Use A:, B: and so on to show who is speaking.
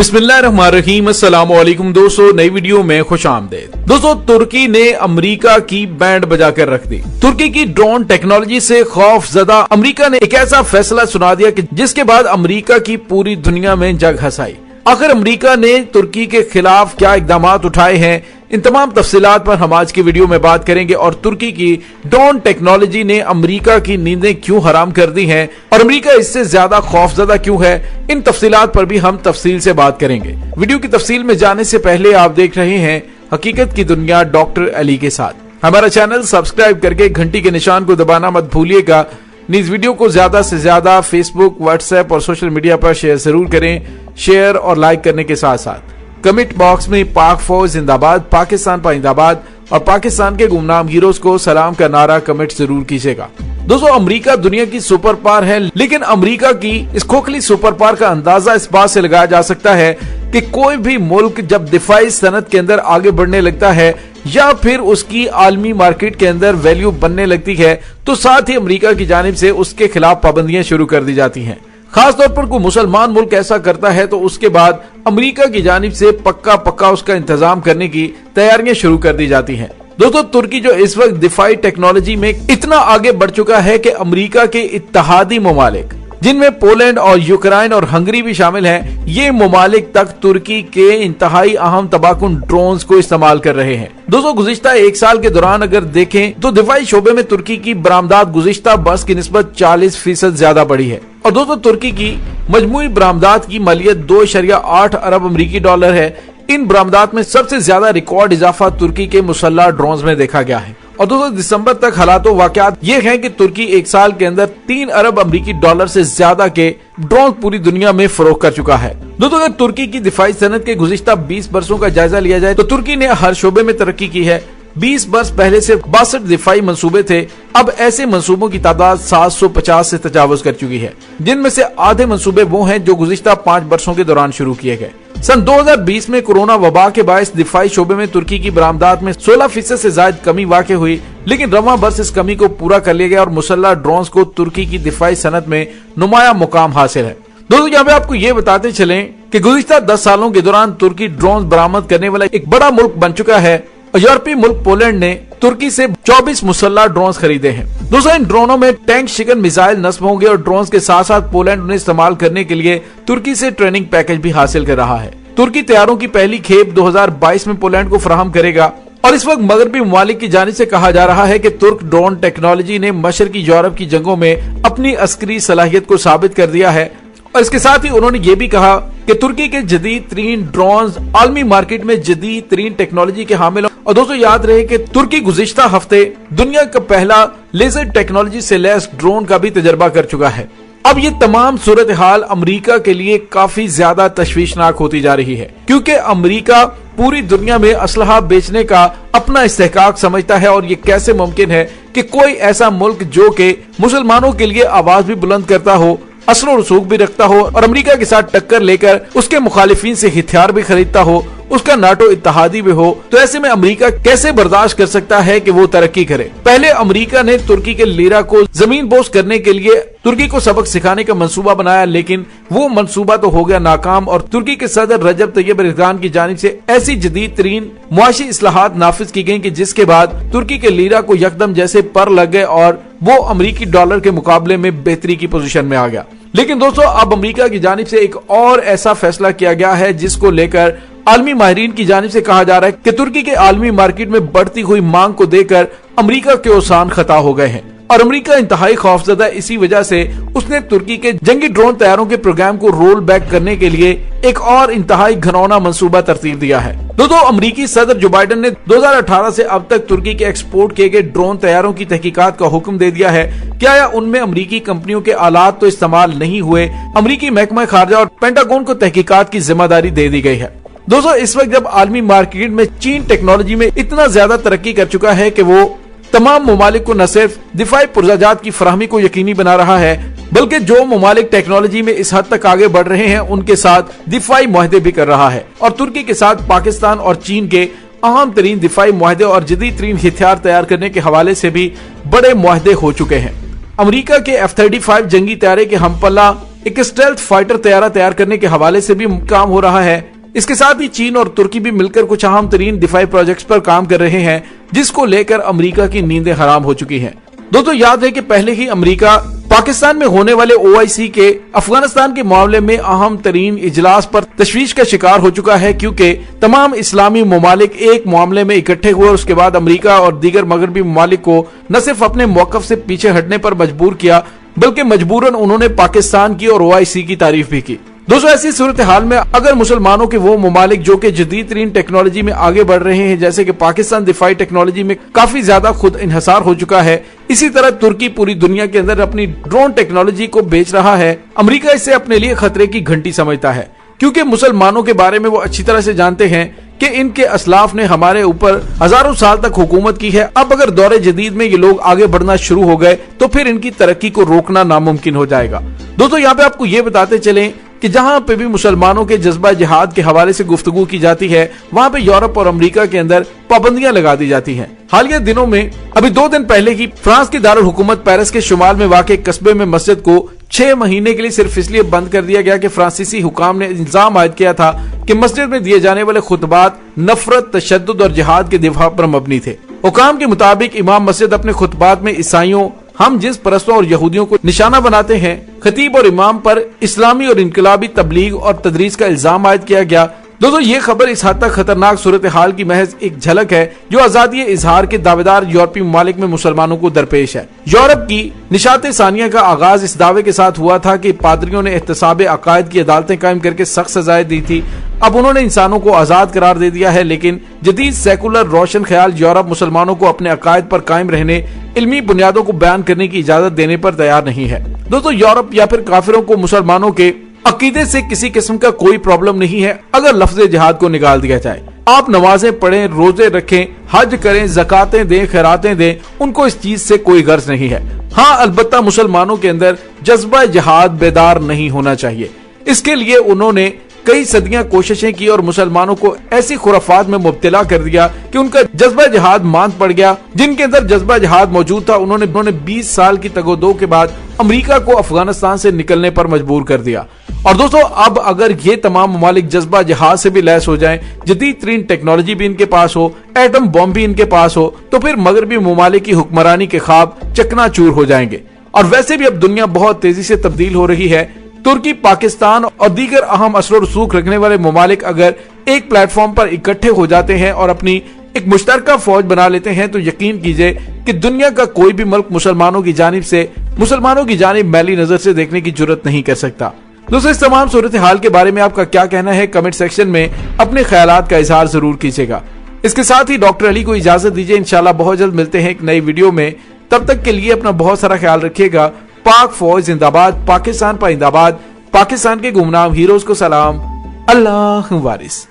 A: बिस्मिल्लाहिर्रहमानिर्रहीम, अस्सलाम वालेकुम दोस्तों, नई वीडियो में खुश आमदेद। दोस्तों, तुर्की ने अमेरिका की बैंड बजाकर रख दी। तुर्की की ड्रोन टेक्नोलॉजी से खौफजदा अमेरिका ने एक ऐसा फैसला सुना दिया कि जिसके बाद अमेरिका की पूरी दुनिया में जग हंसाई। आखिर अमेरिका ने तुर्की के खिलाफ क्या इकदाम उठाए हैं, इन तमाम तफसीलात पर हम आज की वीडियो में बात करेंगे। और तुर्की की ड्रोन टेक्नोलॉजी ने अमेरिका की नींदें क्यों हराम कर दी हैं और अमेरिका इससे ज्यादा खौफजदा क्यों है, इन तफसीलात पर भी हम तफसील से बात करेंगे। वीडियो की तफसील में जाने से पहले आप देख रहे हैं हकीकत की दुनिया डॉक्टर अली के साथ। हमारा चैनल सब्सक्राइब करके घंटी के निशान को दबाना मत भूलिएगा। इस वीडियो को ज्यादा से ज्यादा फेसबुक, व्हाट्सएप और सोशल मीडिया पर शेयर जरूर करें। शेयर और लाइक करने के साथ साथ कमेंट बॉक्स में पाक फौज जिंदाबाद, पाकिस्तान पाइंदाबाद और पाकिस्तान के गुमनाम हीरोज को सलाम का नारा कमेंट जरूर कीजिएगा। दोस्तों, अमेरिका दुनिया की सुपर पावर है, लेकिन अमेरिका की इस खोखली सुपर पावर का अंदाजा इस बात से लगाया जा सकता है कि कोई भी मुल्क जब दिफाई सनत के अंदर आगे बढ़ने लगता है या फिर उसकी आलमी मार्केट के अंदर वैल्यू बनने लगती है, तो साथ ही अमेरिका की जानिब से उसके खिलाफ पाबंदियां शुरू कर दी जाती हैं। खास तौर पर कोई मुसलमान मुल्क ऐसा करता है तो उसके बाद अमेरिका की जानिब से पक्का उसका इंतजाम करने की तैयारियां शुरू कर दी जाती हैं। दोस्तों, तुर्की जो इस वक्त दिफाई टेक्नोलॉजी में इतना आगे बढ़ चुका है कि अमेरिका के इत्तेहादी ममालिक, जिनमें पोलैंड और यूक्रेन और हंगरी भी शामिल हैं, ये ममालिक तक तुर्की के इंतहाई अहम तबाकुन ड्रोन्स को इस्तेमाल कर रहे हैं। दोस्तों, गुज़िश्ता एक साल के दौरान अगर देखें तो दिफाई शोबे में तुर्की की बरामदात गुज़िश्ता बरस की निस्बत 40% ज्यादा बढ़ी है। और दोस्तों, तुर्की की मजमूई बरामदात की मालियत 2.8 अरब अमरीकी डॉलर है। इन बरामदात में सबसे ज्यादा रिकॉर्ड इजाफा तुर्की के मुसल्लह ड्रोन्स में देखा गया है। और दोस्तों, दिसंबर तक हालात वाकयात ये हैं कि तुर्की एक साल के अंदर 3 अरब अमरीकी डॉलर से ज्यादा के ड्रोन पूरी दुनिया में फरोख्त कर चुका है। दोस्तों, अगर तुर्की की दिफाई सनत के गुज़िश्ता 20 बरसों का जायजा लिया जाए तो तुर्की ने हर शोबे में तरक्की की है। 20 बरस पहले सिर्फ 62 दिफाई मंसूबे थे, अब ऐसे मंसूबों की तादाद 750 से तजावुज कर चुकी है, जिनमें से आधे मंसूबे वो हैं जो गुज़िश्ता 5 बरसों के दौरान शुरू किए गए। सन 2020 में कोरोना वबा के बायस दिफाई शोबे में तुर्की की बरामदात में 16% से ज्यादा कमी वाक़ हुई, लेकिन रवां बरस इस कमी को पूरा कर लिया गया और मुसल्लह ड्रोन्स को तुर्की की दिफाई सनत में नुमाया मुकाम हासिल है। दोस्तों, यहाँ पे आपको ये बताते चलें कि गुज़िश्ता 10 सालों के दौरान तुर्की ड्रोन बरामद करने वाला एक बड़ा मुल्क बन चुका है। यूरोपीय मुल्क पोलैंड ने तुर्की से 24 मुसल्लह ड्रोन्स खरीदे हैं। दोस्तों, इन ड्रोनों में टैंक शिकन मिसाइल नस्ब होंगे और ड्रोन्स के साथ साथ पोलैंड उन्हें इस्तेमाल करने के लिए तुर्की से ट्रेनिंग पैकेज भी हासिल कर रहा है। तुर्की तैयारों की पहली खेप 2022 में पोलैंड को फराहम करेगा। और इस वक्त मगरबी ममालिक की जानिब से कहा जा रहा है कि तुर्क ड्रोन टेक्नोलॉजी ने मशरकी यूरोप की जंगों में अपनी अस्करी सलाहियत को साबित कर दिया है। और इसके साथ ही उन्होंने ये भी कहा कि तुर्की के जदीद तरीन ड्रोन्स आलमी मार्केट में जदीद तरीन टेक्नोलॉजी के हामिल। और दोस्तों, याद रहे कि तुर्की गुज़िश्ता हफ्ते दुनिया का पहला लेजर टेक्नोलॉजी से लैस ड्रोन का भी तजर्बा कर चुका है। अब ये तमाम सूरत हाल अमेरिका के लिए काफी ज्यादा तशवीशनाक होती जा रही है, क्योंकि अमेरिका पूरी दुनिया में असलहा बेचने का अपना इस्तेहकाक समझता है। और ये कैसे मुमकिन है कि कोई ऐसा मुल्क जो कि मुसलमानों के लिए आवाज भी बुलंद करता हो, असर और रसूख भी रखता हो और अमेरिका के साथ टक्कर लेकर उसके मुखालिफिन से हथियार भी खरीदता हो, उसका नाटो इत्तेहादी भी हो, तो ऐसे में अमेरिका कैसे बर्दाश्त कर सकता है कि वो तरक्की करे। पहले अमेरिका ने तुर्की के लीरा को जमीन बोस करने के लिए तुर्की को सबक सिखाने का मंसूबा बनाया, लेकिन वो मंसूबा तो हो गया नाकाम और तुर्की के सदर रजब तैयब एर्दोगान की जानिब से ऐसी जदीद तरीन मुआशी इस्लाहात नाफिज की गयी कि जिसके बाद तुर्की के लीरा को यकदम जैसे पर लग गए और वो अमेरिकी डॉलर के मुकाबले में बेहतरी की पोजीशन में आ गया। लेकिन दोस्तों, अब अमेरिका की जानिब से एक और ऐसा फैसला किया गया है जिसको लेकर आलमी माहिरीन की जानिब से कहा जा रहा है कि तुर्की के आलमी मार्केट में बढ़ती हुई मांग को देखकर अमेरिका के औसान खता हो गए हैं। और अमेरिका इंतहाई खौफजदा इसी वजह से उसने तुर्की के जंगी ड्रोन तैयारों के प्रोग्राम को रोल बैक करने के लिए एक और इंतहाई घनौना मंसूबा तरतीब दिया है। दोस्तों, अमेरिकी सदर जो बाइडन ने 2018 से अब तक तुर्की के एक्सपोर्ट किए गए ड्रोन तैयारों की तहकीकात का हुक्म दे दिया है। क्या या उनमें अमेरिकी कंपनियों के आलात तो इस्तेमाल नहीं हुए, अमेरिकी महकमा खारजा और पेंटागन को तहकीकात की जिम्मेदारी दे दी गई है। दोस्तों, इस वक्त जब आलमी मार्केट में चीन टेक्नोलॉजी में इतना ज्यादा तरक्की कर चुका है कि वो तमाम ममालिक को न सिर्फ दिफाई पुर्जाजात की फराहमी को यकीनी बना रहा है, बल्कि जो ममालिक टेक्नोलॉजी में इस हद तक आगे बढ़ रहे हैं उनके साथ दिफाई मुआहदे भी कर रहा है। और तुर्की के साथ पाकिस्तान और चीन के अहम तरीन दिफाई मुआहदे और जदीद तरीन हथियार तैयार करने के हवाले से भी बड़े मुआहदे हो चुके हैं। अमेरिका के F-35 जंगी तैयारे के हमपल्ला ایک اسٹیلتھ فائٹر طیارہ تیار کرنے کے حوالے سے بھی کام ہو رہا ہے۔ اس کے ساتھ ہی چین اور ترکی بھی مل کر کچھ اہم ترین دفاعی پروجیکٹس پر کام کر رہے ہیں، جس کو لے کر امریکہ کی نیندیں حرام ہو چکی ہیں۔ دوستو یاد ہے کہ پہلے ہی امریکہ پاکستان میں ہونے والے OIC کے افغانستان کے معاملے میں اہم ترین اجلاس پر تشویش کا شکار ہو چکا ہے، کیونکہ تمام اسلامی ممالک ایک معاملے میں اکٹھے ہوئے اور اس کے بعد امریکہ اور دیگر مغربی ممالک کو نہ صرف اپنے موقف سے پیچھے ہٹنے پر مجبور کیا، بلکہ مجبوراً انہوں نے پاکستان کی اور OIC کی تعریف بھی کی۔ دوستو ایسی صورتحال میں اگر مسلمانوں کے وہ ممالک جو کہ جدید ترین ٹیکنالوجی میں آگے بڑھ رہے ہیں، جیسے کہ پاکستان دفاعی ٹیکنالوجی میں کافی زیادہ خود انحصار ہو چکا ہے، اسی طرح ترکی پوری دنیا کے اندر اپنی ڈرون ٹیکنالوجی کو بیچ رہا ہے، امریکہ اسے اپنے لیے خطرے کی گھنٹی سمجھتا ہے، کیونکہ مسلمانوں کے بارے میں وہ اچھی طرح سے جانتے ہیں کہ ان کے اسلاف نے ہمارے اوپر ہزاروں سال تک حکومت کی ہے۔ اب اگر دور جدید میں یہ لوگ آگے بڑھنا شروع ہو گئے تو پھر ان کی ترقی کو روکنا ناممکن ہو جائے گا۔ دوستو یہاں پہ آپ کو یہ بتاتے چلیں کہ جہاں پہ بھی مسلمانوں کے جذبہ جہاد کے حوالے سے گفتگو کی جاتی ہے، وہاں پہ یورپ اور امریکہ کے اندر پابندیاں لگا دی جاتی ہیں۔ حالیہ دنوں میں ابھی 2 دن پہلے ہی فرانس کی دارالحکومت پیرس کے شمال میں واقع قصبے میں مسجد کو 6 مہینے کے لیے صرف اس لیے بند کر دیا گیا کہ فرانسیسی حکام نے الزام عائد کیا تھا کہ مسجد میں دیے جانے والے خطبات نفرت، تشدد اور جہاد کے دفاع پر مبنی تھے۔ حکام کے مطابق امام مسجد اپنے خطبات میں عیسائیوں، ہم جنس پرستوں اور یہودیوں کو نشانہ بناتے ہیں۔ خطیب اور امام پر اسلامی اور انقلابی تبلیغ اور تدریس کا الزام عائد کیا گیا۔ دوستو یہ خبر اس حد تک خطرناک صورتحال کی محض ایک جھلک ہے جو آزادی اظہار کے دعوے دار یورپی ممالک میں مسلمانوں کو درپیش ہے۔ یورپ کی نشاط ثانیہ کا آغاز اس دعوے کے ساتھ ہوا تھا کہ پادریوں نے احتساب عقائد کی عدالتیں قائم کر کے سخت سزائیں دی تھی۔ اب انہوں نے انسانوں کو آزاد قرار دے دیا ہے، لیکن جدید سیکولر روشن خیال یورپ مسلمانوں کو اپنے عقائد پر قائم رہنے، علمی بنیادوں کو بیان کرنے کی اجازت دینے پر تیار نہیں ہے۔ دوستو یورپ یا پھر کافروں کو مسلمانوں کے عقیدے سے کسی قسم کا کوئی پرابلم نہیں ہے اگر لفظ جہاد کو نکال دیا جائے۔ آپ نمازیں پڑھیں، روزے رکھیں، حج کریں، زکاتیں دیں، خیراتیں دیں، ان کو اس چیز سے کوئی غرض نہیں ہے۔ ہاں البتہ مسلمانوں کے اندر جذبہ جہاد بیدار نہیں ہونا چاہیے۔ اس کے لیے انہوں نے کئی صدیاں کوششیں کی اور مسلمانوں کو ایسی خرافات میں مبتلا کر دیا کہ ان کا جذبہ جہاد ماند پڑ گیا۔ جن کے اندر جذبہ جہاد موجود تھا انہوں نے 20 سال کی تگ و دو کے بعد امریکہ کو افغانستان سے نکلنے پر مجبور کر دیا۔ اور دوستو اب اگر یہ تمام ممالک جذبہ جہاد سے بھی لیس ہو جائیں، جدید ترین ٹیکنالوجی بھی ان کے پاس ہو، ایٹم بم بھی ان کے پاس ہو، تو پھر مغربی ممالک کی حکمرانی کے خواب چکنا چور ہو جائیں گے۔ اور ویسے بھی اب دنیا بہت تیزی سے تبدیل ہو رہی ہے۔ ترکی، پاکستان اور دیگر اہم اثر و رسوخ رکھنے والے ممالک اگر ایک پلیٹ فارم پر اکٹھے ہو جاتے ہیں اور اپنی ایک مشترکہ فوج بنا لیتے ہیں تو یقین کیجئے کہ دنیا کا کوئی بھی ملک مسلمانوں کی جانب میلی نظر سے دیکھنے کی جرات نہیں کر سکتا۔ دوستو اس تمام صورتحال کے بارے میں آپ کا کیا کہنا ہے؟ کمنٹ سیکشن میں اپنے خیالات کا اظہار ضرور کیجیے گا۔ اس کے ساتھ ہی ڈاکٹر علی کو اجازت دیجیے، انشاءاللہ بہت جلد ملتے ہیں ایک نئی ویڈیو میں۔ تب تک کے لیے اپنا بہت سارا خیال رکھیے گا۔ پاک فوج زندہ باد، پاکستان پائندہ باد، پاکستان کے گمنام ہیروز کو سلام، اللہ وارث۔